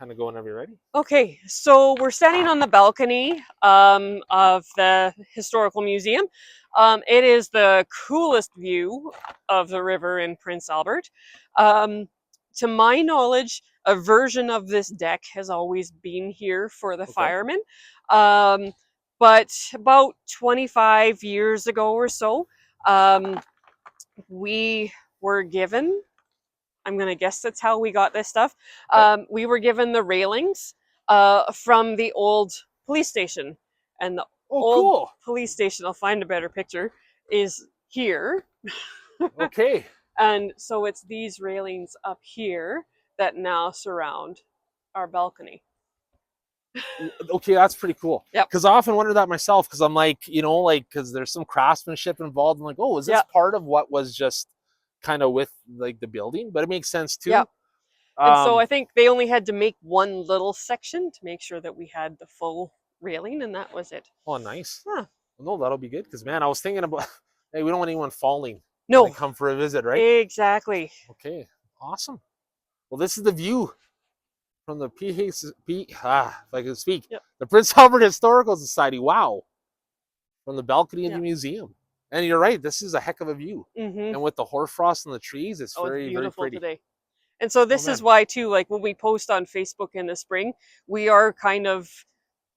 kind of go whenever you're ready. Okay, so we're standing on the balcony of the Historical Museum. It is the coolest view of the river in Prince Albert. To my knowledge, a version of this deck has always been here for the firemen. But about 25 years ago or so, we were given, I'm going to guess that's how we got this stuff. We were given the railings from the old police station. And the old police station, I'll find a better picture, is here. Okay. And so it's these railings up here that now surround our balcony. Okay, that's pretty cool. Yep. Because I often wonder that myself, because I'm like, you know, like, because there's some craftsmanship involved. I'm like, oh, is this part of what was just kind of with like the building? But it makes sense too. Yeah. And so I think they only had to make one little section to make sure that we had the full railing, and that was it. Oh, nice. Yeah. Well, no, that'll be good, because man, I was thinking about, hey, we don't want anyone falling. No. When they come for a visit, right? Exactly. Okay, awesome. Well, this is the view from the if I can speak, the Prince Albert Historical Society. Wow. From the balcony of the museum. And you're right, this is a heck of a view. And with the hoarfrost and the trees, it's very, beautiful very pretty. Today. And so this is why too, like when we post on Facebook in the spring, we are kind of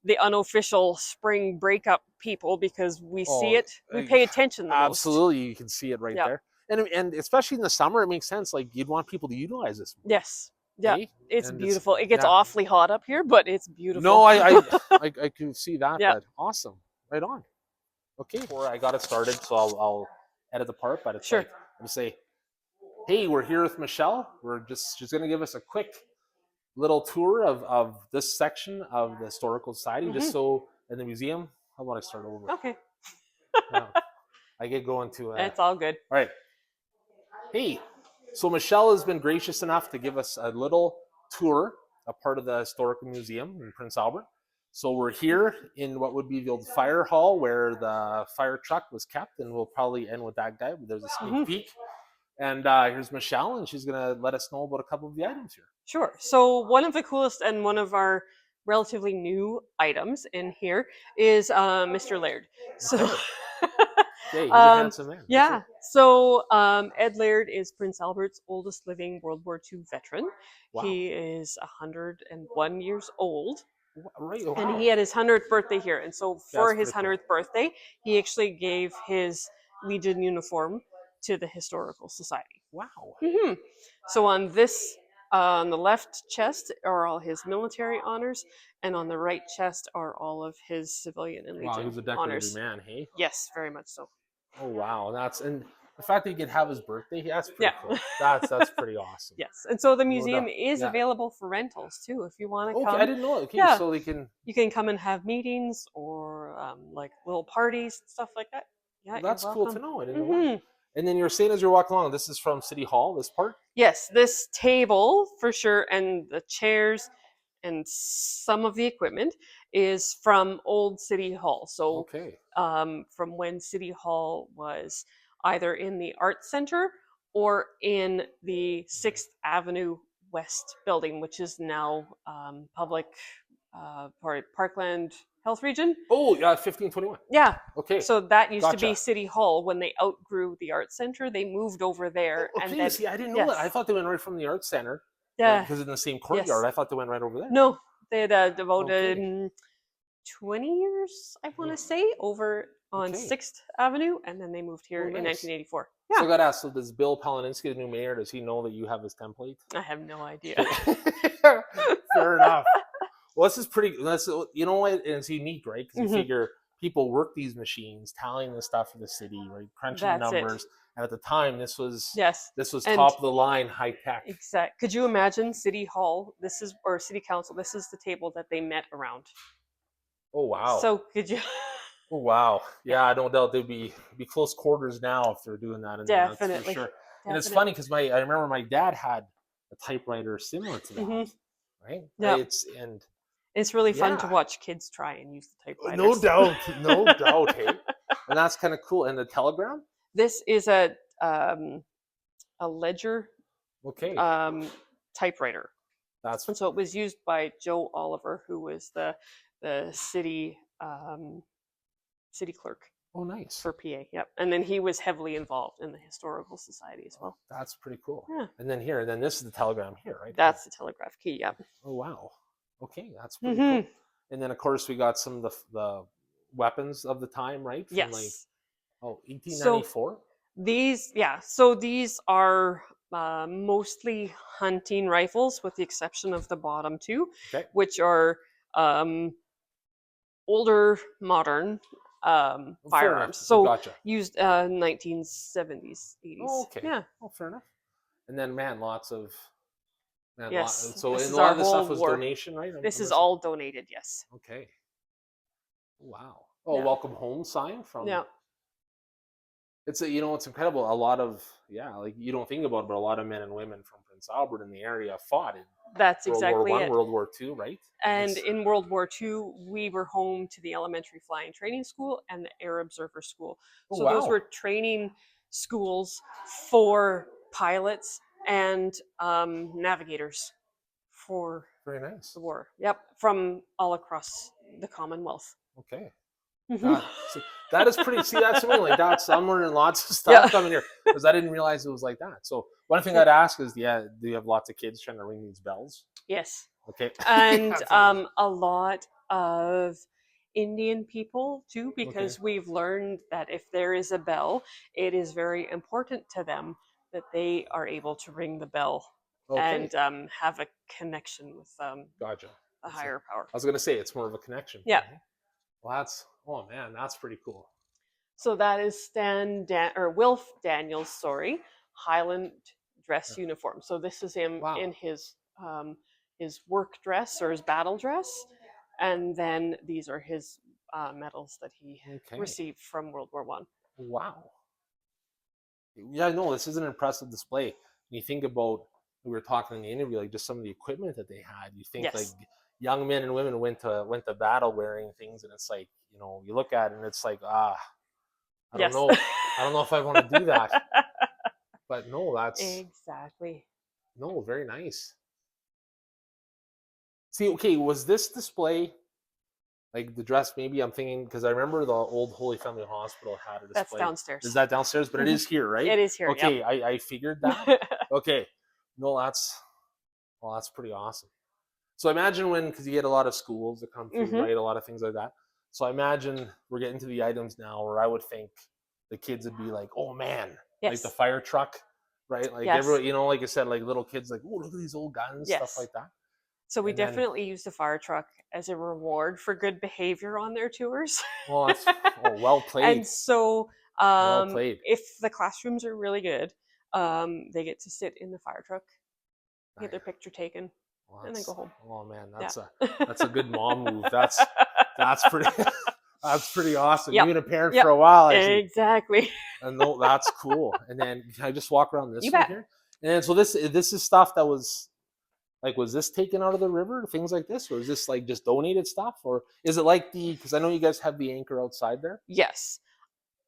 the unofficial spring breakup people, because we see it, we pay attention the absolutely most. You can see it right there. And especially in the summer, it makes sense. Like, you'd want people to utilize this more. Yes. Yeah, it's beautiful. It gets awfully hot up here, but it's beautiful. No, I can see that. But awesome. Right on. Okay, before I got it started, so I'll edit the part, but it's like, I'll say, hey, we're here with Michelle. She's going to give us a quick little tour of this section of the Historical Society, just so in the museum. How about I start over? Okay. I get going to... it's all good. All right. Hey, so Michelle has been gracious enough to give us a little tour, a part of the Historical Museum in Prince Albert. So we're here in what would be the old fire hall, where the fire truck was kept, and we'll probably end with that guy. There's a sneak peek. And here's Michelle, and she's going to let us know about a couple of the items here. Sure. So one of the coolest and one of our relatively new items in here is Mr. Laird. So, he's a handsome man. Yeah. So Ed Laird is Prince Albert's oldest living World War II veteran. Wow. He is 101 years old. Right. Wow. And he had his 100th birthday here. And so for his 100th birthday, he actually gave his Legion uniform to the Historical Society. Wow. So on the left chest are all his military honors, and on the right chest are all of his civilian and Legion honors. Wow, he's a decorated man, hey? Yes, very much so. Oh, wow. And the fact that he could have his birthday, that's pretty cool. That's pretty awesome. Yes, and so the museum is available for rentals too, if you want to come. Okay, I didn't know. Okay, so they can... You can come and have meetings or like little parties, stuff like that. Yeah, well, that's cool to know. I didn't know. And then you're saying as you're walking along, this is from City Hall, this part? Yes, this table for sure, and the chairs and some of the equipment is from old City Hall. So from when City Hall was either in the Arts Center or in the 6th Avenue West building, which is now public Parkland Health Region. Oh, 1521. Yeah. Okay. So that used to be City Hall. When they outgrew the Arts Center, they moved over there. Okay, and then, see, I didn't know that. I thought they went right from the Arts Center. Yeah. Because in the same courtyard. I thought they went right over there. No, they had devoted 20 years, I want to say, over on 6th Avenue, and then they moved here in 1984. Yeah. So I got to ask, so does Bill Palaninsky, the new mayor, does he know that you have his template? I have no idea. Fair enough. Well, this is pretty, you know what, it's unique, right? Because you figure people work these machines, tallying the stuff for the city, right? Crunching numbers. And at the time, this was top of the line, high tech. Exactly. Could you imagine City Hall? Or City Council. This is the table that they met around. Oh wow. So could you? Oh wow. Yeah, I don't doubt they'd be close quarters now if they're doing that. Definitely. That's for sure. And it's funny because I remember my dad had a typewriter similar to that, right? Yeah. It's really fun to watch kids try and use the typewriters. No doubt, hey. And that's kind of cool. And the telegram? This is a ledger typewriter. That's And so it was used by Joe Oliver, who was the city city clerk oh nice. for PA. Yep. And then he was heavily involved in the historical society as well. That's pretty cool. Yeah. And then here, then this is the telegram here, right? That's the telegraph key. Yep. Oh wow. Okay, that's pretty cool. Hmm. And then of course we got some of the weapons of the time, right? From like Yes. 1894. So these are mostly hunting rifles, with the exception of the bottom two, Okay. which are older, modern Fair firearms. enough. So Gotcha. used 1970s, 80s. Oh, okay. Yeah. Oh, fair enough. And then man, lots of Yes. so This and is a lot our of this stuff whole was war. donation, right? This is all donated. Yes. okay. Wow. Oh, Yeah. welcome home sign from. Yeah. It's it's incredible. A lot of like you don't think about it, but a lot of men and women from Prince Albert in the area fought in That's World exactly War I, it. World War II, right? And It's- in World War II, we were home to the Elementary Flying Training School and the Air Observer School. Oh, So those wow. were training schools for pilots and navigators for very nice. the war. Yep, from all across the Commonwealth. Okay. Mhm. God, see, that is pretty. See, that's something like that. I'm learning lots of stuff coming here because I didn't realize it was like that. So one thing I'd ask is, do you have lots of kids trying to ring these bells? Yes. Okay. And a lot of Indian people too, because we've learned that if there is a bell, it is very important to them that they are able to ring the bell and have a connection with Gotcha. a higher power. I was gonna say it's more of a connection. Yeah. Well, that's pretty cool. So that is Wilf Daniels' story, Highland dress uniform. So this is him in his work dress or his battle dress, and then these are his medals that he received from World War I. Wow. Yeah, no, this is an impressive display. When you think about, we were talking in the interview, like just some of the equipment that they had. You think like young men and women went to battle wearing things, and it's like, you look at it and it's like, I don't know if I want to do that. But no, that's exactly. No, very nice. See, okay, was this display like the dress? Maybe I'm thinking because I remember the old Holy Family Hospital had a display. That's downstairs. Is that downstairs? But it is here, right? It is here. Okay, yep. I figured that. Okay, no, that's pretty awesome. So imagine because you get a lot of schools that come through, right? A lot of things like that. So I imagine we're getting to the items now where I would think the kids would be like, "Oh man, like the fire truck." Right, like everyone, like I said, like little kids, like, oh, look at these old guns, stuff like that. So we definitely use the fire truck as a reward for good behavior on their tours. Well, well played. And so, well played. If the classrooms are really good, they get to sit in the fire truck, get their picture taken, and then go home. Oh man, that's a good mom move. That's pretty. That's pretty awesome. You've been a parent for a while. Exactly. And no, that's cool. And then can I just walk around this one here? And then, so this is stuff that was like, was this taken out of the river? Things like this, or is this like just donated stuff, or is it like because I know you guys have the anchor outside there? Yes,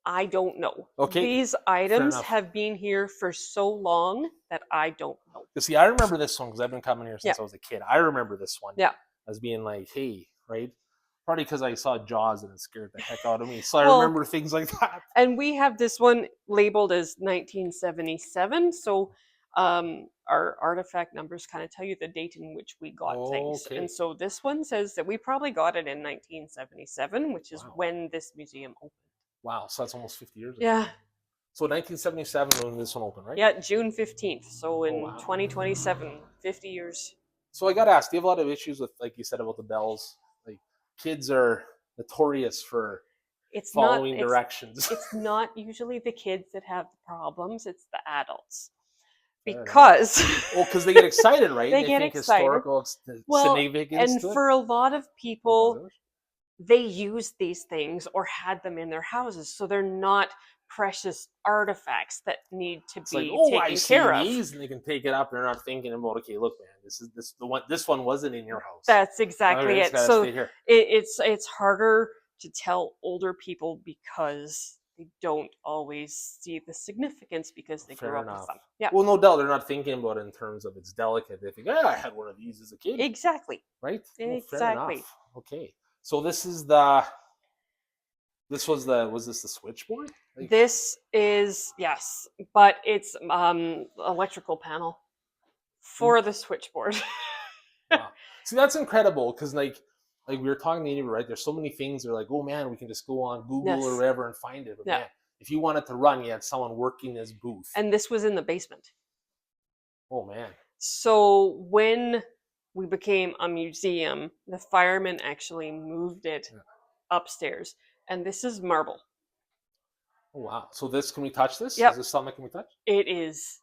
I don't know. Okay, these items have been here for so long that I don't know. See, I remember this one because I've been coming here since I was a kid. I remember this one. As being like, hey, right. Probably because I saw Jaws and it scared the heck out of me. So I remember things like that. And we have this one labeled as 1977. So our artifact numbers kind of tell you the date in which we got things. And so this one says that we probably got it in 1977, which is when this museum opened. Wow. So that's almost 50 years ago. Yeah. So 1977 when this one opened, right? Yeah, June 15th. So in 2027, 50 years. So I got to ask, do you have a lot of issues with, like you said, about the bells? Kids are notorious for following directions. It's not usually the kids that have the problems, it's the adults. Because they get excited, right? They get think excited. Historical significance. And for a lot of people, they use these things or had them in their houses, so they're not precious artifacts that need to be taken care of. These, and they can take it up. They're not thinking about, okay, look, man, this one wasn't in your house. That's exactly it. So it's harder to tell older people because they don't always see the significance because they Fair grew up with enough. them. Yeah, Well, no doubt they're not thinking about it in terms of it's delicate. They think, "Yeah, I had one of these as a kid," exactly. right? Well, fair Exactly. enough. Okay. So was this the switchboard? Like, This is, yes, but it's electrical panel for the switchboard. wow. See, that's incredible because like we were talking to you, right? There's so many things. They're like, oh man, we can just go on Google or Yes. whatever and find it. But Yeah. man, if you wanted to run, you had someone working this booth. And this was in the basement. Oh man. So when we became a museum, the firemen actually moved it Yeah. upstairs. And this is marble. Oh wow. So this, can we touch this? Yep. Is this something that can we touch? It is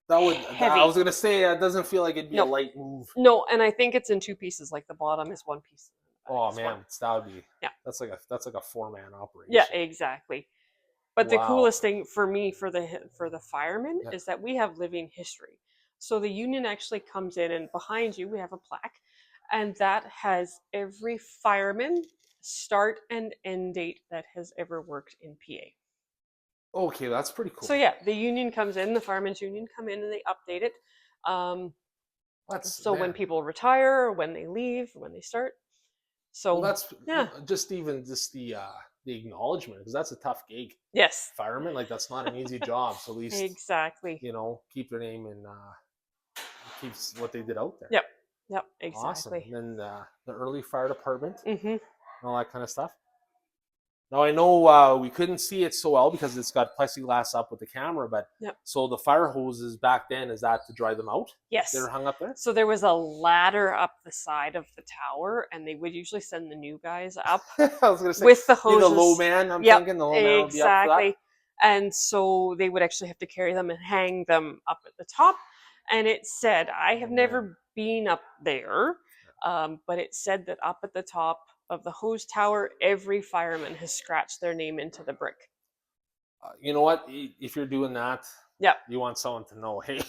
That would. heavy. I was gonna say it doesn't feel like it'd be No. a light move. No, and I think it's in two pieces. Like the bottom is one piece. Oh It's man, one. that would be. Yeah. That's like a 4-man operation. Yeah, exactly. But the Wow. coolest thing for me for the firemen Yeah. is that we have living history. So the union actually comes in, and behind you we have a plaque, and that has every fireman start and end date that has ever worked in PA. Okay, that's pretty cool. So yeah, the union comes in, the firemen's union come in and they update it. So when man. people retire, when they leave, when they start. So Well, that's yeah. just the acknowledgement, because that's a tough gig. Yes, Fireman, like that's not an easy job. So at least exactly. keep their name and keeps what they did out there. Yep, exactly. Awesome. And then the early fire department Mm-hmm. and all that kind of stuff. Now I know we couldn't see it so well because it's got plexiglass up with the camera, but Yep. so the fire hoses back then, is that to dry them out? Yes. They were hung up there. So there was a ladder up the side of the tower, and they would usually send the new guys up I was gonna say with the be hoses. the low man. I'm Yep, thinking the low man would be up for that. exactly. And so they would actually have to carry them and hang them up at the top. And it said, I have never been up there, but it said that up at the top of the hose tower, every fireman has scratched their name into the brick. You know what? If you're doing that, Yep. you want someone to know, hey,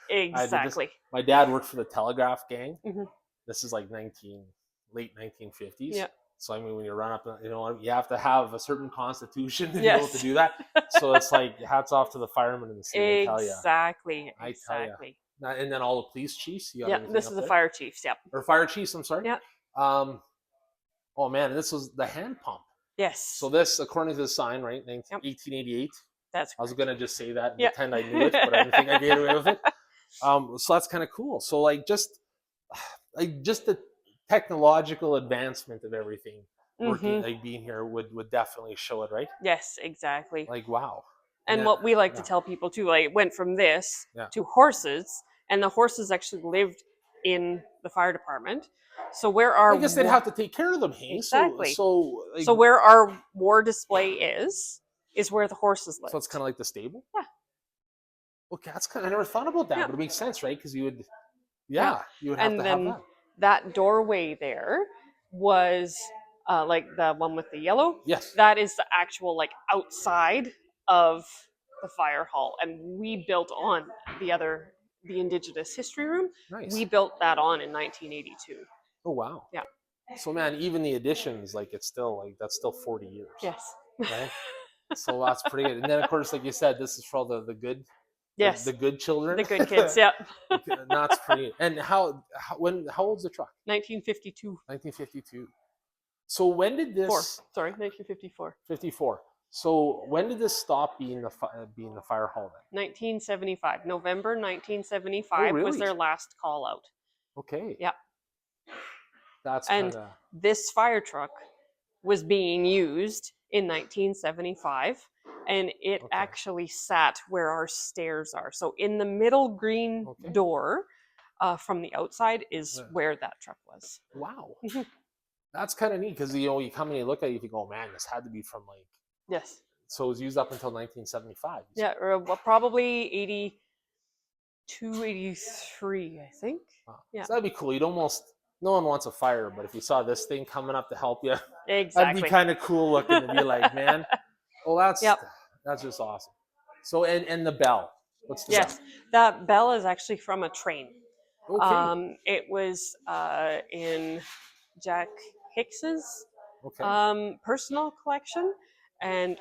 Exactly. my dad worked for the telegraph gang. Mhm. This is like late 1950s. Yeah. So I mean, when you run up, you have to have a certain constitution to be able to Yes. do that. So it's like hats off to the firemen in the city. Exactly. I tell ya. Exactly. And then all the police chiefs. You got Yeah, anything this up is the there? fire chiefs. Yep. Or fire chiefs. I'm sorry. Yeah. Oh man, and this was the hand pump. Yes. So this, according to the sign, right, 1888. That's I was gonna just say that and Yep. pretend I knew it, but I didn't think I get away with it. So that's kind of cool. So just the technological advancement of everything working, Mhm. like being here would definitely show it, right? Yes, exactly. Like wow. And then- what we like to yeah. tell people too, like it went from this Yeah. to horses, and the horses actually lived in the fire department. So where our I guess they'd have to take care of them, hey? Exactly. So so where our war display is where the horses live. so it's kind of like the stable. Yeah. Okay, that's kind of, I never thought about that, Yeah. but it makes sense, right? Because you would Yeah. have And to then have that. that doorway there was like the one with the yellow. Yes. That is the actual like outside of the fire hall, and we built on the Indigenous History Room. Nice. We built that on in 1982. Oh wow. Yeah. So man, even the additions, like it's still like that's still 40 years. Yes. Right? So that's pretty good. And then of course, like you said, this is for all the good. Yes. The good children. The good kids. Yeah. That's pretty. And how old's the truck? 1952. 1952. So when did this? 1954. 54. So when did this stop being the fire hall then? 1975. November 1975 Oh, really? was their last call out. Okay. Yeah. That's And kind of. this fire truck was being used in 1975, and it actually sat where our stairs are. So in the middle green door from the outside is where that truck was. Wow. Mhm. That's kind of neat because you come and you look at it, you think, oh man, this had to be from like. Yes. So it was used up until 1975. Yeah, or probably 82, 83, I think. Wow. Yeah. So that'd be cool. No one wants a fire, but if you saw this thing coming up to help you, Exactly. that'd be kind of cool looking to be like, man, well, that's just awesome. So, and the bell. What's the Yes, that bell is actually from a train. Okay. It was in Jack Hicks's Okay. personal collection, and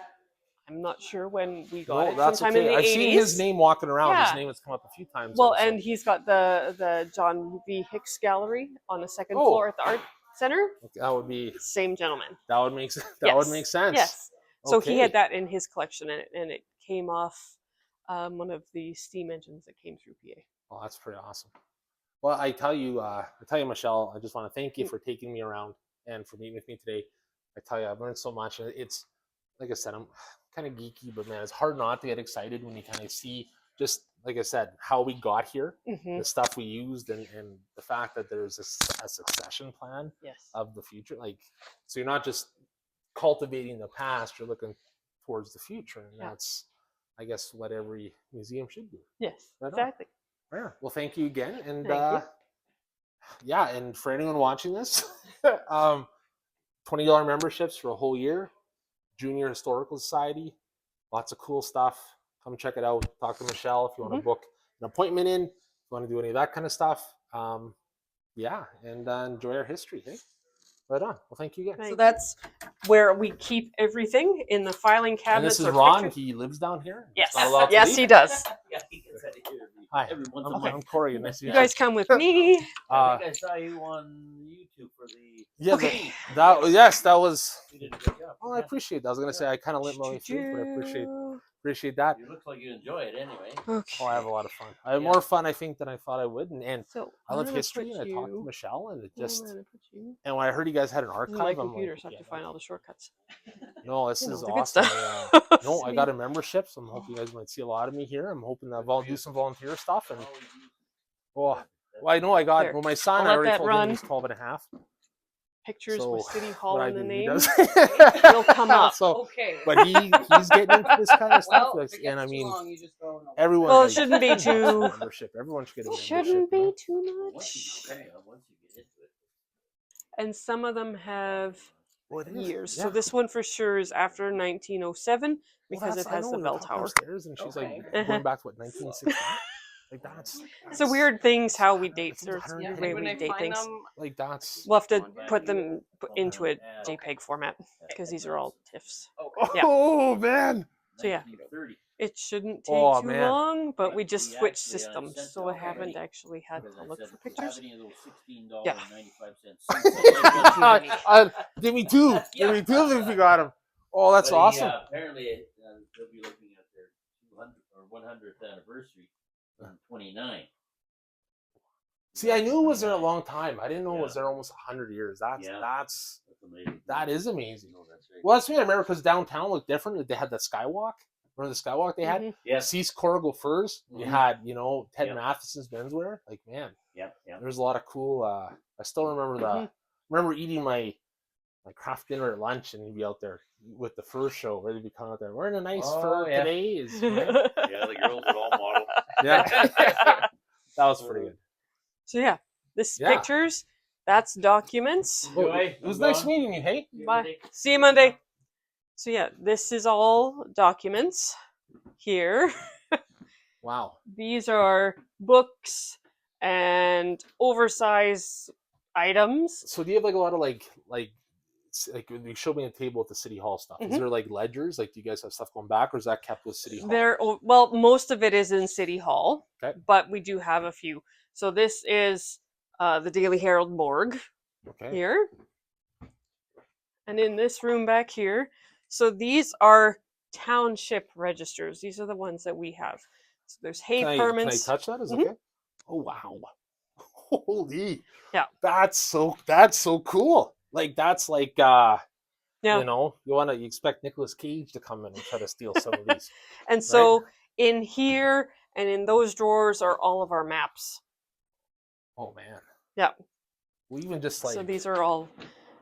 I'm not sure when we got No, it. that's Sometime in okay. the I've 80s. seen his name walking around. His Yeah. name has come up a few times. Well, also. and he's got the John V. Hicks Gallery on the second Oh. floor at the Art Center. that would be Same gentleman. that would make sense. That Yes. would make sense. Yes. So he Okay. had that in his collection, and it came off one of the steam engines that came through PA. Oh, that's pretty awesome. Well, I tell you, Michelle, I just want to thank you for taking me around and for meeting with me today. I tell you, I've learned so much. It's like I said, I'm kind of geeky, but man, it's hard not to get excited when you kind of see just like I said, how we got here, the stuff we used, and the fact that there's a succession plan of the future. Like, so you're not just cultivating the past, you're looking towards the future, and that's, I guess, what every museum should do. Yes, right exactly. Yeah. Well, thank you again, and you. and for anyone watching this, $20 memberships for a whole year. Junior Historical Society, lots of cool stuff. Come check it out. Talk to Michelle if you want to book an appointment in. If you want to do any of that kind of stuff. And enjoy our history. Hey, right on. Well, thank you again. So that's where we keep everything in the filing And cabinets. this is Ron. He lives down here. Yes, yes, he does. Yeah, he gets out of here Hi, every once in a while. I'm Corey. Nice to You meet you. guys come with me. I think I saw you on YouTube for the. Yeah, Okay. that was. You did a good job. Oh, I appreciate that. I was gonna say I kind of limp my way through, but I appreciate that. You look like you enjoy it anyway. Okay. Oh, I have a lot of fun. I have more fun, I think, than I thought I would, and So I love history. And I talked to Michelle, and it just. You And when I heard you guys had an archive, my I'm computer, like, so I have to find all the shortcuts. no, this You know, is the good awesome. stuff. No, I got a membership, so I'm hoping you guys might see a lot of me here. I'm hoping that I'll do some volunteer stuff. And well, I know I got. There. Well, my son, I'll I let already that told run. him he's 12 and a half. Pictures So with City Hall what I in the do, he name does. will come up. So, Okay. but he's getting into this kind of stuff, Well, like, and I mean, long, you just go, no. everyone. Well, it like, shouldn't be too. membership. Everyone should get a membership. Shouldn't be too Once you, much. once you get into it. And some of them have Well, it is. years. Yeah. So this one for sure is after 1907 because it I has know, the we bell talked tower. Upstairs, and she's like going back to what 1960. Like that's It's a weird things how we date It's or 100 the way we date things. like that's. We'll have to put them into a JPEG format because these are all TIFFs. Yeah. Oh man. So yeah, 1930. it shouldn't take Oh, too man. long, but we just We switched actually, systems, sent so I it haven't already. actually had Because to I look said, for if you pictures. have any of those Yeah. $16.95 Give me two. Give me two if you got them. Oh, that's awesome. Apparently, they'll be looking at their 200th or 100th anniversary in 29. See, I knew it was there a long time. I didn't know it was there almost 100 years. That's That's amazing. that is amazing. No, that's right. Well, that's me. I remember because downtown looked different. They had that skywalk. Remember the skywalk they had? Yes. Cease Corrigal Furs. You Mhm. had, Ted Yep. Matheson's menswear. Like, man, Yep. Yep. there's a lot of cool. I still remember remember eating my craft dinner at lunch, and you'd be out there with the fur show. Where they'd be coming out there wearing a nice fur yeah. today. Is Yeah, the girls would all model. yeah, that was pretty good. So yeah, this Yeah. pictures. That's documents. Well, it was nice meeting you. Hey. Bye. See you Monday. So yeah, this is all documents here. Wow. These are books and oversized items. So do you have like a lot of like when you showed me a table at the city hall stuff? Is there like ledgers? Like, do you guys have stuff going back, or is that kept with city hall? Well, most of it is in City Hall, Okay. but we do have a few. So this is the Daily Herald morgue Okay. here, and in this room back here. So these are township registers. These are the ones that we have. So there's hay Can I permits. touch that? Is it okay? Oh wow. Holy. Yeah. That's so cool. Like that's like Yeah. you expect Nicolas Cage to come in and try to steal some of these. And so in here and in those drawers are all of our maps. Oh man. Yeah. We even just like So these are all.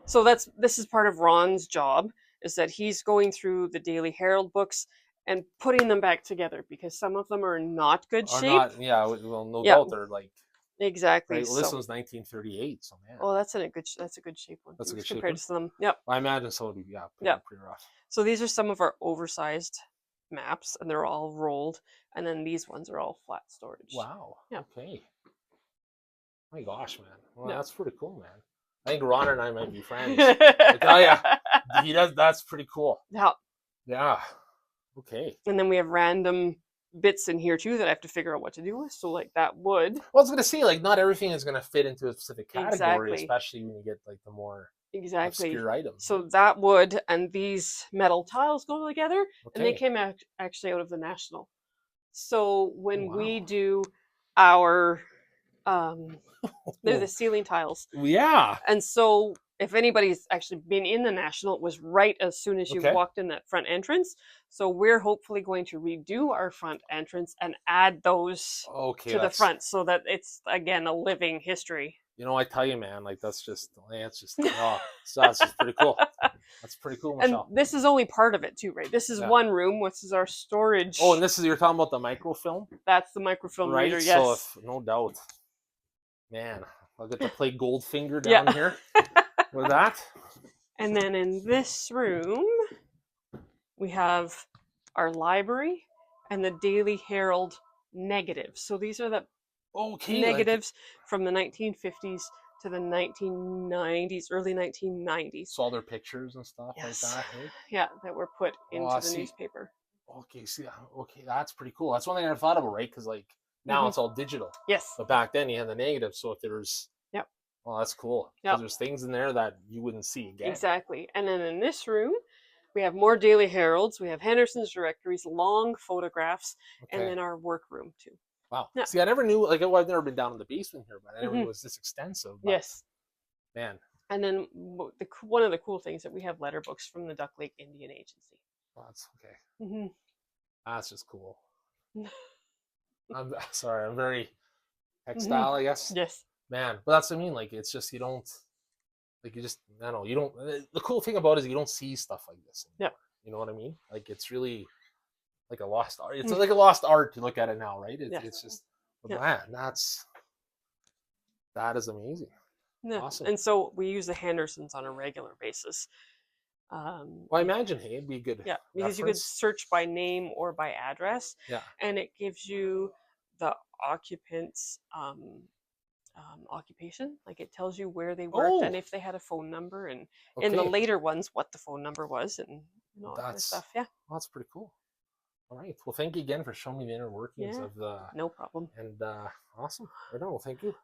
So this is part of Ron's job, is that he's going through the Daily Herald books and putting them back together because some of them are in not good are shape. not, no doubt they're like Exactly. right, well, this So, one's 1938, so man. oh, that's a good shape one. That's a good shape compared one? to some. Yep. I imagine so it'd be pretty rough. So these are some of our oversized maps, and they're all rolled, and then these ones are all flat storage. Wow. Yeah. Okay. My gosh, man. Well, Yeah. that's pretty cool, man. I think Ron and I might be friends. I tell ya, he does. That's pretty cool. Yeah. Yeah. Okay. And then we have random bits in here too that I have to figure out what to do with. So like that wood. Well, I was gonna say, like, not everything is gonna fit into a specific category, Exactly. especially when you get like the more Exactly. obscure items. So that wood and these metal tiles go together, and they Okay. came out actually out of the National. So when we Wow. do our, they're the ceiling tiles, Yeah. and so if anybody's actually been in the National, it was right as soon as you Okay. walked in that front entrance. So we're hopefully going to redo our front entrance and add those Okay. to the front so that it's again a living history. You know, I tell you, man, like that's just oh, so that's just pretty cool. That's pretty cool, And Michelle. this is only part of it too, right? This is Yeah. one room, which is our storage. Oh, and this is, you're talking about the microfilm, That's the microfilm right? reader, So yes. if, no doubt, man, I'll get to play Goldfinger Yeah. down here with that. And then in this room, we have our library and the Daily Herald negatives. So these are the Okay. negatives from the 1950s to the 1990s, early 1990s. So all their pictures and stuff Yes. like that. Hey? Yeah, that were put into the see. newspaper. Okay. See. Okay, that's pretty cool. That's one thing I never thought about, right? Because like now Mhm. it's all digital, Yes. but back then you had the negative. So if there's, Yep. well, that's cool. Yep. Because there's things in there that you wouldn't see again. Exactly. And then in this room, we have more Daily Heralds. We have Henderson's directories, long photographs, and Okay. then our workroom too. Wow. Yeah. See, I never knew, like, well, I've never been down in the basement here, but I never knew Mhm. it was this extensive. But, Yes. man, And then one of the cool things that we have letter books from the Duck Lake Indian Agency. well, that's okay. Mm-hmm. That's just cool. I'm sorry, I'm very textile, I guess. Yes. Man, but that's what I mean. Like, it's just, you don't, like, you just, I don't know, you don't, the cool thing about it is you don't see stuff like this anymore. Yeah. You know what I mean? Like, it's really like a lost art. It's like a lost art to look at it now, right? Yeah. It's just, but Yeah. man, that is amazing. Yeah. Awesome. And so we use the Hendersons on a regular basis. Well, I imagine, hey, it'd be good. Yeah, because you could search by name or by address. Yeah. And it gives you the occupant's occupation. Like it tells you where they worked and if they had a phone number, and in the later ones what the phone number was, and all that kind of stuff. Yeah. Well, that's pretty cool. All right. Well, thank you again for showing me the inner workings of the. No problem. And awesome. Right on. Well, thank you.